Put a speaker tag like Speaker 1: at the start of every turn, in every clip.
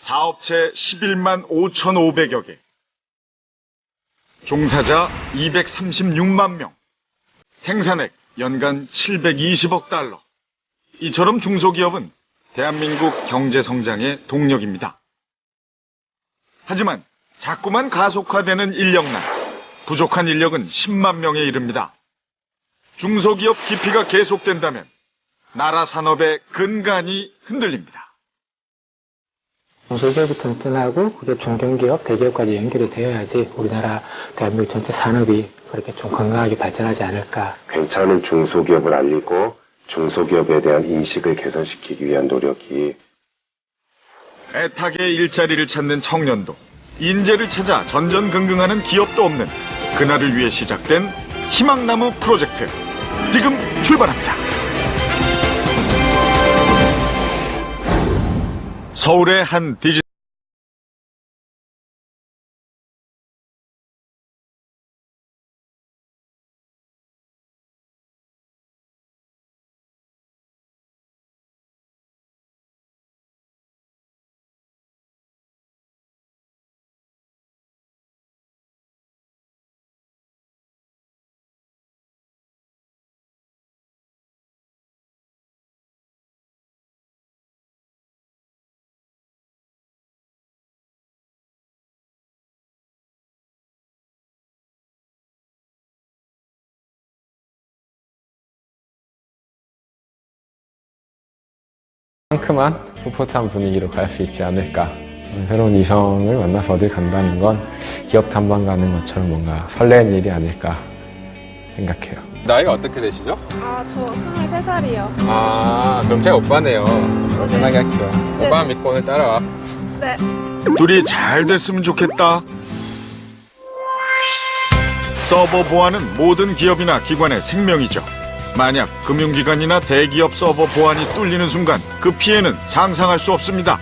Speaker 1: 사업체 11만 5,500여 개, 종사자 236만 명, 생산액 연간 720억 달러. 이처럼 중소기업은 대한민국 경제 성장의 동력입니다. 하지만 자꾸만 가속화되는 인력난, 부족한 인력은 10만 명에 이릅니다. 중소기업 기피가 계속된다면 나라 산업의 근간이 흔들립니다.
Speaker 2: 중소기업부터 튼튼하고 그게 중견기업, 대기업까지 연결이 되어야지 우리나라 대한민국 전체 산업이 그렇게 좀 건강하게 발전하지 않을까.
Speaker 3: 괜찮은 중소기업을 알리고 중소기업에 대한 인식을 개선시키기 위한 노력이
Speaker 1: 애타게 일자리를 찾는 청년도, 인재를 찾아 전전긍긍하는 기업도 없는 그날을 위해 시작된 희망나무 프로젝트, 지금 출발합니다. 서울의 한 디지털
Speaker 4: 상큼한 풋풋한 분위기로 갈 수 있지 않을까. 새로운 이성을 만나서 어딜 간다는 건 기업 탐방 가는 것처럼 뭔가 설레는 일이 아닐까 생각해요. 나이가 어떻게 되시죠?
Speaker 5: 저 23살이요.
Speaker 4: 그럼 제가 오빠네요. 편하게 할게요.
Speaker 5: 네.
Speaker 4: 오빠 믿고 오늘 따라와.
Speaker 5: 네.
Speaker 1: 둘이 잘 됐으면 좋겠다. 서버 보안은 모든 기업이나 기관의 생명이죠. 만약 금융기관이나 대기업 서버 보안이 뚫리는 순간 그 피해는 상상할 수 없습니다.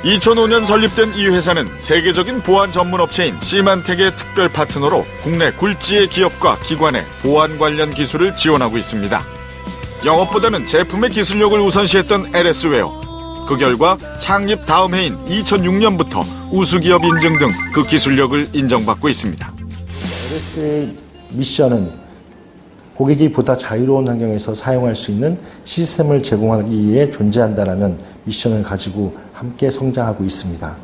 Speaker 1: 2005년 설립된 이 회사는 세계적인 보안 전문 업체인 시만텍의 특별 파트너로 국내 굴지의 기업과 기관의 보안 관련 기술을 지원하고 있습니다. 영업보다는 제품의 기술력을 우선시했던 LS웨어. 그 결과 창립 다음 해인 2006년부터 우수기업 인증 등 그 기술력을 인정받고 있습니다.
Speaker 6: LS의 미션은 고객이 보다 자유로운 환경에서 사용할 수 있는 시스템을 제공하기 위해 존재한다는 미션을 가지고 함께 성장하고 있습니다.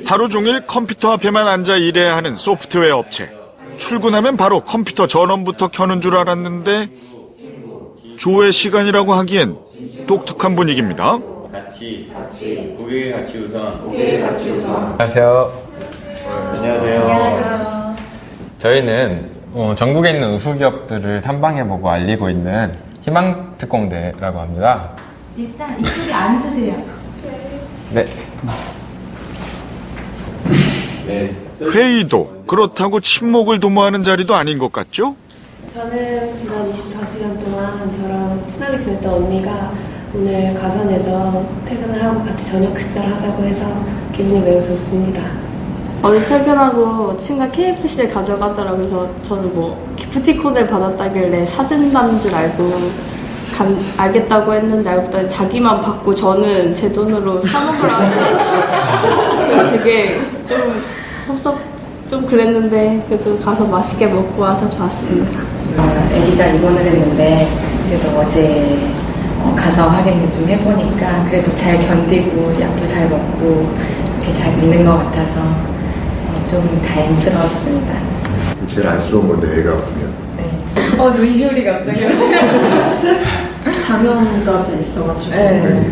Speaker 1: 하루 종일 컴퓨터 앞에만 앉아 일해야 하는 소프트웨어 업체. 출근하면 바로 컴퓨터 전원부터 켜는 줄 알았는데 조회 시간이라고 하기엔 독특한 분위기입니다.
Speaker 7: 고객이 같이 우선.
Speaker 4: 안녕하세요.
Speaker 7: 안녕하세요.
Speaker 4: 저희는 전국에 있는 우수기업들을 탐방해보고 알리고 있는 희망특공대라고 합니다.
Speaker 8: 일단 이쪽에 앉으세요.
Speaker 4: 네.
Speaker 1: 회의도 그렇다고 침묵을 도모하는 자리도 아닌 것 같죠?
Speaker 9: 저는 지난 24시간 동안 저랑 친하게 지냈던 언니가 오늘 가선에서 퇴근을 하고 같이 저녁 식사를 하자고 해서 기분이 매우 좋습니다.
Speaker 5: 어제 퇴근하고 친구가 KFC를 가져가더라고요. 그래서 저는 기프티콘을 받았다길래 사준다는 줄 알고 알겠다고 했는데 알고 보니 자기만 받고 저는 제 돈으로 사 먹으라고 되게 좀 그랬는데 그래도 가서 맛있게 먹고 와서 좋았습니다.
Speaker 9: 아기가 입원을 했는데 그래도 어제 가서 확인을 좀 해보니까 그래도 잘 견디고 약도 잘 먹고 이렇게 잘 있는 것 같아서 좀 다행스러웠습니다.
Speaker 10: 제일 안쓰러운 건데 애가 아프면.
Speaker 9: 네. 눈시울이 갑자기.
Speaker 8: 장염까지 있어가지고.
Speaker 9: 네.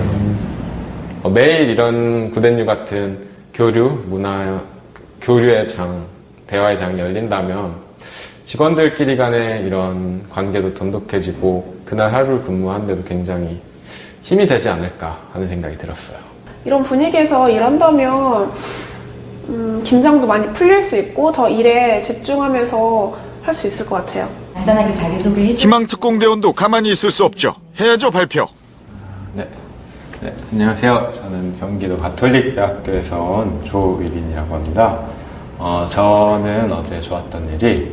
Speaker 4: 매일 이런 굿앤뉴 같은 교류의 장, 대화의 장이 열린다면 직원들끼리 간의 이런 관계도 돈독해지고 그날 하루를 근무하는데도 굉장히 힘이 되지 않을까 하는 생각이 들었어요.
Speaker 5: 이런 분위기에서 일한다면 긴장도 많이 풀릴 수 있고 더 일에 집중하면서 할 수 있을 것 같아요.
Speaker 9: 간단하게 자기소개해
Speaker 1: 희망특공대원도 가만히 있을 수 없죠. 해야죠, 발표.
Speaker 4: 네, 안녕하세요. 저는 경기도 가톨릭대학교에서 온 조의린이라고 합니다. 저는 어제 좋았던 일이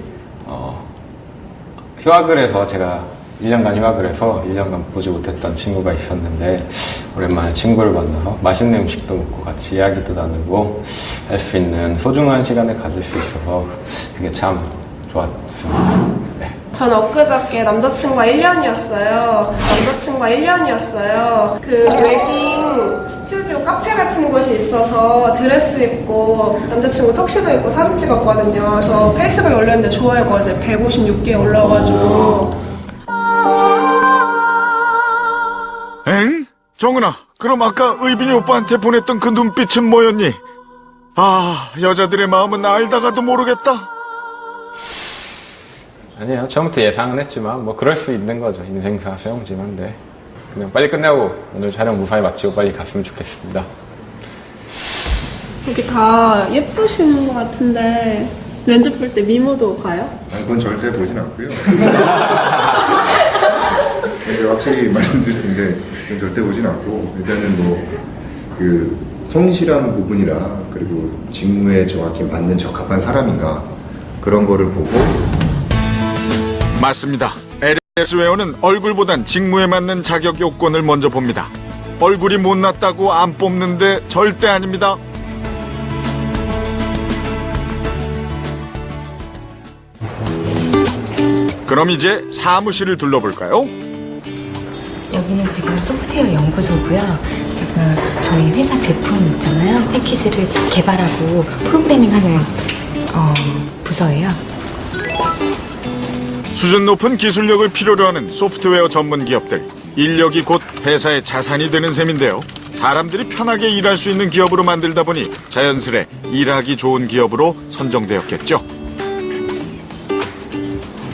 Speaker 4: 휴학을 해서 제가 1년간 휴학을 해서 1년간 보지 못했던 친구가 있었는데 오랜만에 친구를 만나서 맛있는 음식도 먹고 같이 이야기도 나누고 할 수 있는 소중한 시간을 가질 수 있어서 그게 참 좋았습니다. 네.
Speaker 11: 전 엊그저께 남자친구가 1년이었어요. 그 웨딩 스튜디오 카페 같은 곳이 있어서 드레스 입고 남자친구 턱시도 입고 사진 찍었거든요. 그래서 페이스북에 올렸는데 좋아요가 어제 156개 올라와가지고.
Speaker 1: 엥? 정은아, 그럼 아까 의빈이 오빠한테 보냈던 그 눈빛은 뭐였니? 아, 여자들의 마음은 알다가도 모르겠다.
Speaker 4: 아니에요. 처음부터 예상은 했지만 뭐 그럴 수 있는 거죠. 인생사 수영지만데 그냥 빨리 끝내고 오늘 촬영 무사히 마치고 빨리 갔으면 좋겠습니다.
Speaker 11: 여기 다 예쁘신 것 같은데 면접 볼 때 미모도 봐요?
Speaker 10: 아니, 그건 절대 보진 않고요. 근데 확실히 말씀드릴 수 있는데 그건 절대 보진 않고 일단은 뭐 그 성실한 부분이라 그리고 직무에 정확히 맞는 적합한 사람인가 그런 거를 보고.
Speaker 1: 맞습니다. LS웨어는 얼굴보단 직무에 맞는 자격 요건을 먼저 봅니다. 얼굴이 못났다고 안 뽑는데 절대 아닙니다. 그럼 이제 사무실을 둘러볼까요?
Speaker 9: 여기는 지금 소프트웨어 연구소고요. 지금 저희 회사 제품 있잖아요. 패키지를 개발하고 프로그래밍하는 부서예요.
Speaker 1: 수준 높은 기술력을 필요로 하는 소프트웨어 전문 기업들. 인력이 곧 회사의 자산이 되는 셈인데요. 사람들이 편하게 일할 수 있는 기업으로 만들다 보니 자연스레 일하기 좋은 기업으로 선정되었겠죠.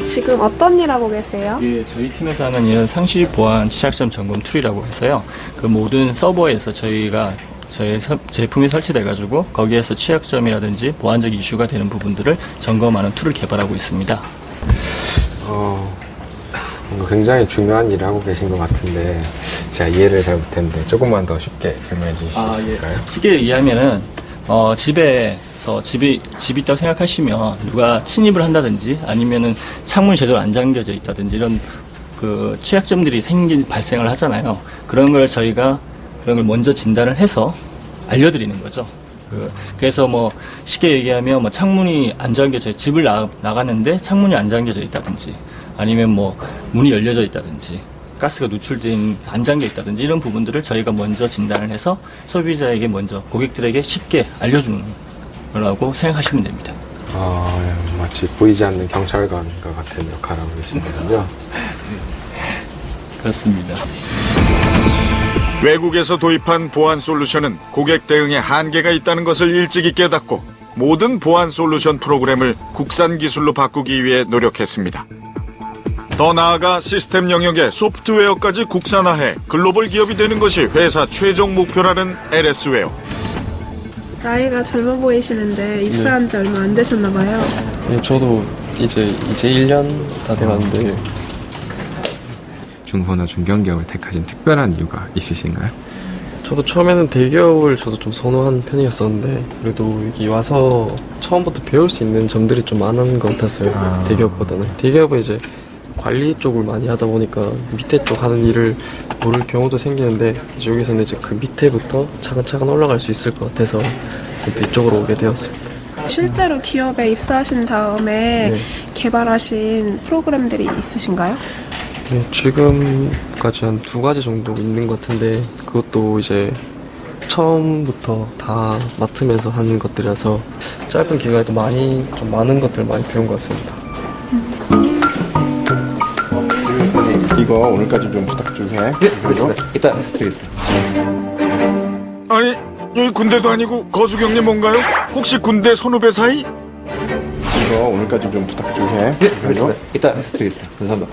Speaker 11: 지금 어떤 일 하고 계세요?
Speaker 12: 예, 저희 팀에서 하는 일은 상시 보안 취약점 점검 툴이라고 해서요. 그 모든 서버에서 저희가 저희 제품이 설치돼가지고 거기에서 취약점이라든지 보안적 이슈가 되는 부분들을 점검하는 툴을 개발하고 있습니다.
Speaker 4: 굉장히 중요한 일을 하고 계신 것 같은데 제가 이해를 잘 못했는데 조금만 더 쉽게 설명해 주실 수 있을까요?
Speaker 12: 예. 쉽게 얘기하면은 집에서 집이 있다고 생각하시면 누가 침입을 한다든지 아니면은 창문이 제대로 안 잠겨져 있다든지 이런 그 취약점들이 발생을 하잖아요. 그런 걸 저희가 그런 걸 먼저 진단을 해서 알려드리는 거죠. 그래서 뭐 쉽게 얘기하면 뭐 창문이 안 잠겨져 집을 나갔는데 창문이 안 잠겨져 있다든지 아니면 뭐 문이 열려져 있다든지 가스가 누출된 안 잠겨 있다든지 이런 부분들을 저희가 먼저 진단을 해서 소비자에게 먼저 고객들에게 쉽게 알려주는 거라고 생각하시면 됩니다.
Speaker 4: 마치 보이지 않는 경찰관과 같은 역할을 하고 계시는군요.
Speaker 12: 그렇습니다.
Speaker 1: 외국에서 도입한 보안 솔루션은 고객 대응에 한계가 있다는 것을 일찍이 깨닫고 모든 보안 솔루션 프로그램을 국산 기술로 바꾸기 위해 노력했습니다. 더 나아가 시스템 영역의 소프트웨어까지 국산화해 글로벌 기업이 되는 것이 회사 최종 목표라는 LS웨어.
Speaker 11: 나이가 젊어 보이시는데 입사한 지 얼마 안 되셨나 봐요.
Speaker 13: 네, 저도 이제 1년 다 돼가는데.
Speaker 4: 중소나 중견기업을 택하신 특별한 이유가 있으신가요?
Speaker 13: 저도 처음에는 대기업을 저도 좀 선호한 편이었었는데 그래도 여기 와서 처음부터 배울 수 있는 점들이 좀 많은 것 같았어요. 대기업보다는. 대기업은 이제 관리 쪽을 많이 하다 보니까 밑에 쪽 하는 일을 모를 경우도 생기는데 이제 여기서는 이제 그 밑에부터 차근차근 올라갈 수 있을 것 같아서 저도 이쪽으로 오게 되었습니다.
Speaker 11: 실제로 기업에 입사하신 다음에 개발하신 프로그램들이 있으신가요?
Speaker 13: 네, 지금까지 한 2가지 정도 있는 것 같은데 그것도 이제 처음부터 다 맡으면서 하는 것들이라서 짧은 기간에도 좀 많은 것들 많이 배운 것 같습니다.
Speaker 10: 이거 오늘까지 좀 부탁 좀 해.
Speaker 14: 네, 그렇죠. 이따 해서 드리겠습니다.
Speaker 1: 아니, 여기 군대도 아니고 거수경리 뭔가요? 혹시 군대 선후배 사이?
Speaker 10: 이거 오늘까지 좀 부탁 좀 해.
Speaker 14: 네, 그렇죠. 이따 해서 드리겠습니다. 감사합니다.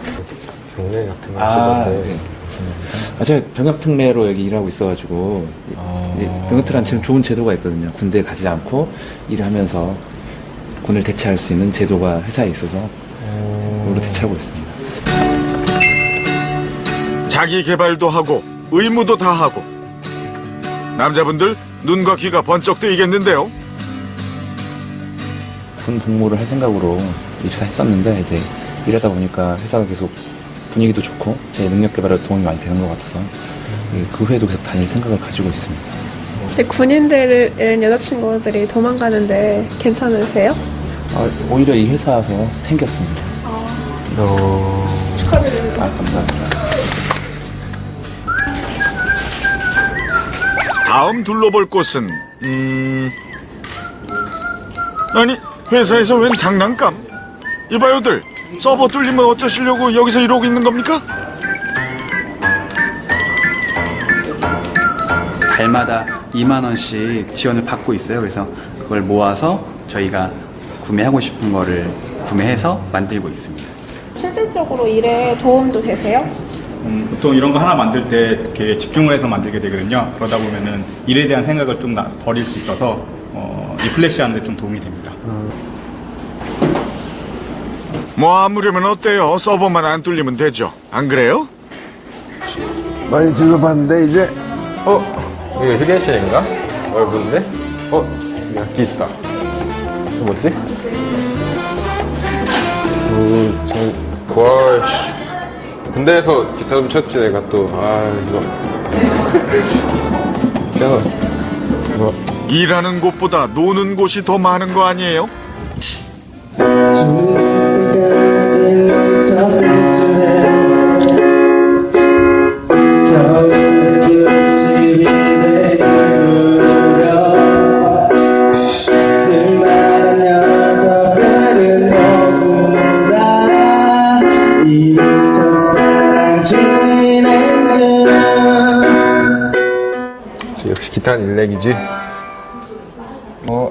Speaker 4: 경례 같은 거 하시던데.
Speaker 14: 네. 제가 병역특례로 여기 일하고 있어가지고 병역특례는 좋은 제도가 있거든요. 군대에 가지 않고 일하면서 군을 대체할 수 있는 제도가 회사에 있어서 그걸로 대체하고 있습니다.
Speaker 1: 자기 개발도 하고 의무도 다 하고 남자분들 눈과 귀가 번쩍 뜨이겠는데요.
Speaker 14: 군 복무를 할 생각으로 입사했었는데 이제 일하다 보니까 회사가 계속 분위기도 좋고 제 능력 개발에 도움이 많이 되는 것 같아서 그 후에도 계속 다닐 생각을 가지고 있습니다.
Speaker 11: 근데 군인들은 여자친구들이 도망가는데 괜찮으세요?
Speaker 14: 오히려 이 회사에서 생겼습니다.
Speaker 11: 축하드립니다.
Speaker 14: 감사합니다.
Speaker 1: 다음 둘러볼 곳은 아니 회사에서 웬 장난감? 이봐요들 서버 뚫리면 어쩌시려고 여기서 이러고 있는 겁니까?
Speaker 15: 달마다 2만 원씩 지원을 받고 있어요. 그래서 그걸 모아서 저희가 구매하고 싶은 거를 구매해서 만들고 있습니다.
Speaker 11: 실질적으로 일에 도움도 되세요?
Speaker 16: 보통 이런 거 하나 만들 때 되게 집중을 해서 만들게 되거든요. 그러다 보면은 일에 대한 생각을 좀 버릴 수 있어서 리플레시 하는 데 좀 도움이 됩니다.
Speaker 1: 뭐 아무려면 어때요? 서버만 안 뚫리면 되죠. 안 그래요?
Speaker 4: 많이 둘러봤는데 이제 이거 휴게실인가? 넓은데? 여기 악기 있다. 이거 뭐지? 와씨 군대에서 기타 좀 쳤지 내가 또 이거
Speaker 1: 일하는 곳보다 노는 곳이 더 많은 거 아니에요?
Speaker 4: 역시 기타는 일렉이지.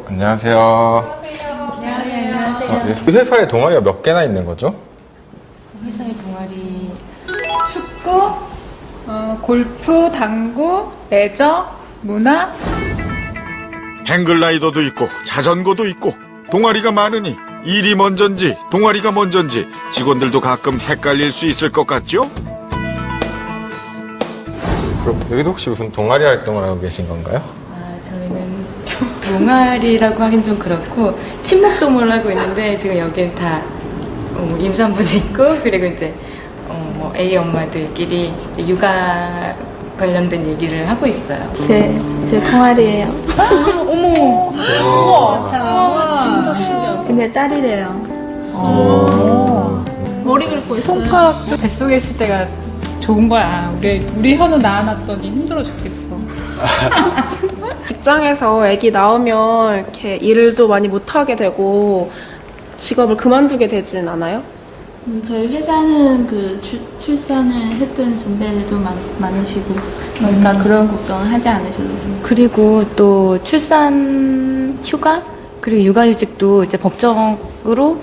Speaker 4: 안녕하세요.
Speaker 9: 안녕하세요.
Speaker 4: 회사에 동아리가 몇 개나 있는 거죠?
Speaker 9: 회사의 동아리
Speaker 8: 축구, 골프, 당구, 레저, 문화.
Speaker 1: 행글라이더도 있고 자전거도 있고 동아리가 많으니 일이 먼저인지 동아리가 먼저인지 직원들도 가끔 헷갈릴 수 있을 것 같죠?
Speaker 4: 그럼 여기도 혹시 무슨 동아리 활동을 하고 계신 건가요?
Speaker 9: 저희는 동아리라고 하긴 좀 그렇고 친목동호를 하고 있는데 지금 여기는 다 임산부도 있고 그리고 이제 뭐 A 엄마들끼리 이제 육아 관련된 얘기를 하고 있어요.
Speaker 5: 제 동아리예요.
Speaker 9: 어머.
Speaker 5: 우와.
Speaker 8: 진짜 신기하다.
Speaker 5: 근데 딸이래요.
Speaker 8: 머리 긁고 있어요. 손가락도 뱃속에 있을 때가 좋은 거야. 우리 현우 낳아놨더니 힘들어 죽겠어.
Speaker 11: 직장에서 아기 나오면 이렇게 일도 많이 못하게 되고 직업을 그만두게 되진 않아요?
Speaker 5: 저희 회사는 그 출산을 했던 선배들도 많으시고 그러니까 그런 걱정은 하지 않으셔도 돼요.
Speaker 9: 그리고 또 출산 휴가 그리고 육아휴직도 이제 법적으로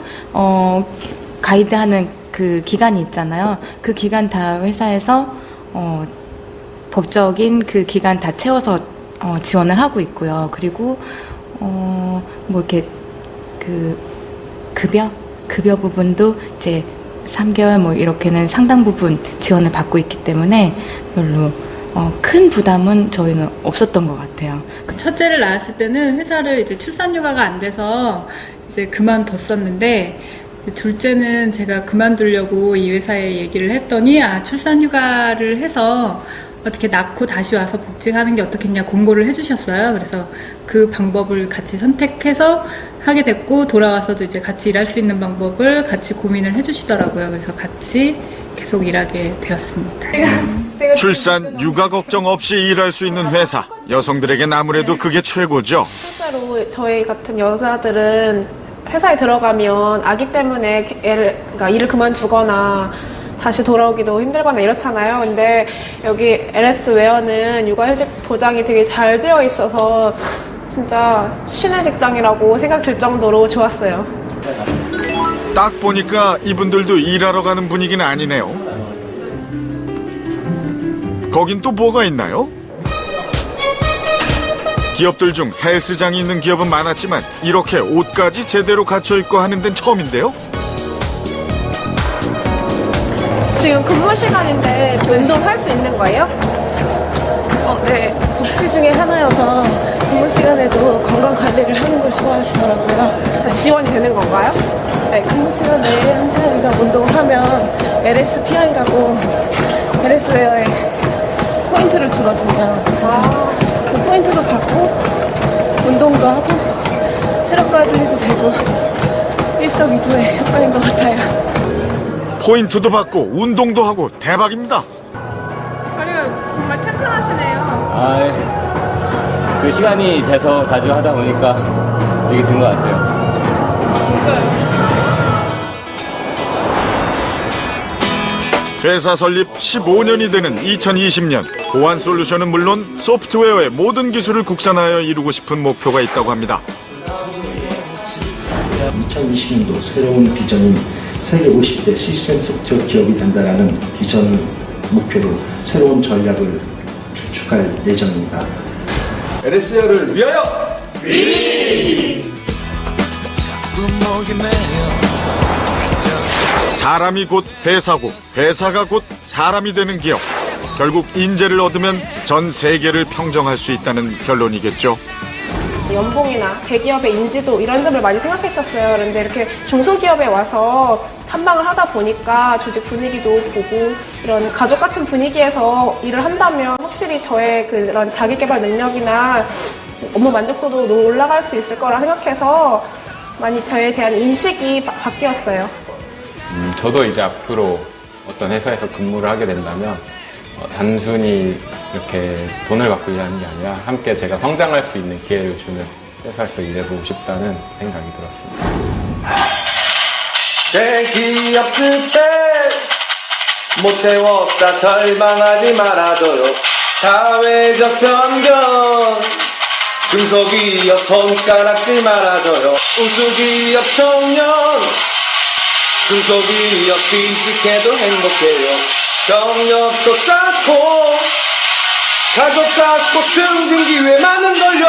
Speaker 9: 가이드하는 그 기간이 있잖아요. 그 기간 다 회사에서 법적인 그 기간 다 채워서 지원을 하고 있고요. 그리고 뭐 이렇게 그 급여 부분도 이제 3개월 뭐 이렇게는 상당 부분 지원을 받고 있기 때문에 별로 큰 부담은 저희는 없었던 것 같아요.
Speaker 8: 첫째를 낳았을 때는 회사를 이제 출산휴가가 안 돼서 이제 그만뒀었는데 둘째는 제가 그만두려고 이 회사에 얘기를 했더니 출산휴가를 해서 어떻게 낳고 다시 와서 복직하는 게 어떻겠냐 공고를 해주셨어요. 그래서 그 방법을 같이 선택해서 하게 됐고 돌아와서도 이제 같이 일할 수 있는 방법을 같이 고민을 해주시더라고요. 그래서 같이 계속 일하게 되었습니다.
Speaker 1: 출산, 육아 걱정 없이 일할 수 있는 회사. 여성들에겐 아무래도 그게 최고죠.
Speaker 11: 실제로 저희 같은 여자들은 회사에 들어가면 아기 때문에 그러니까 일을 그만두거나 다시 돌아오기도 힘들거나 이렇잖아요. 근데 여기 LS 웨어는 육아휴직 보장이 되게 잘 되어 있어서 진짜 신의 직장이라고 생각 들 정도로 좋았어요.
Speaker 1: 딱 보니까 이분들도 일하러 가는 분위기는 아니네요. 거긴 또 뭐가 있나요? 기업들 중 헬스장이 있는 기업은 많았지만 이렇게 옷까지 제대로 갖춰 입고 하는 데는 처음인데요.
Speaker 11: 지금 근무 시간인데 운동할 수 있는 거예요?
Speaker 17: 네, 복지 중에 하나여서 근무 시간에도 건강 관리를 하는 걸 좋아하시더라고요.
Speaker 11: 지원이 되는 건가요?
Speaker 17: 네, 근무 시간 내에 1시간 이상 운동을 하면 LSPI라고 LS웨어에 포인트를 주거든요. 그래서 그 포인트도 받고 운동도 하고 체력 관리도 되고 일석이조의 효과인 것 같아요.
Speaker 1: 포인트도 받고 운동도 하고 대박입니다.
Speaker 11: 다리가 정말 튼튼하시네요.
Speaker 7: 그 시간이 돼서 자주 하다 보니까 이게 된 것 같아요.
Speaker 11: 맞아요.
Speaker 1: 회사 설립 15년이 되는 2020년, 보안솔루션은 물론 소프트웨어의 모든 기술을 국산화하여 이루고 싶은 목표가 있다고 합니다.
Speaker 6: 2020년도 새로운 비전인 세계 50대 시스템 소프트웨어 기업이 된다라는 비전 목표로 새로운 전략을 추측할 예정입니다.
Speaker 4: LS를 위하여!
Speaker 1: 사람이 곧 회사고 회사가 곧 사람이 되는 기업. 결국 인재를 얻으면 전 세계를 평정할 수 있다는 결론이겠죠.
Speaker 11: 연봉이나 대기업의 인지도 이런 점을 많이 생각했었어요. 그런데 이렇게 중소기업에 와서 탐방을 하다 보니까 조직 분위기도 보고 이런 가족 같은 분위기에서 일을 한다면 확실히 저의 그런 자기개발 능력이나 업무 만족도도 올라갈 수 있을 거라 생각해서 많이 저에 대한 인식이 바뀌었어요.
Speaker 4: 저도 이제 앞으로 어떤 회사에서 근무를 하게 된다면 단순히 이렇게 돈을 갖고 일하는 게 아니라 함께 제가 성장할 수 있는 기회를 주는 회사에서 일해보고 싶다는 생각이 들었습니다.
Speaker 18: 대기업 스펙 못 채웠다 절망하지 말아줘요. 사회적 편견 중소기업 손가락질 말아줘요. 우수기업 청년 중소기업 취직해도 행복해요. 경력도 쌓고 가족 쌓고 승진 기회 많은 걸요.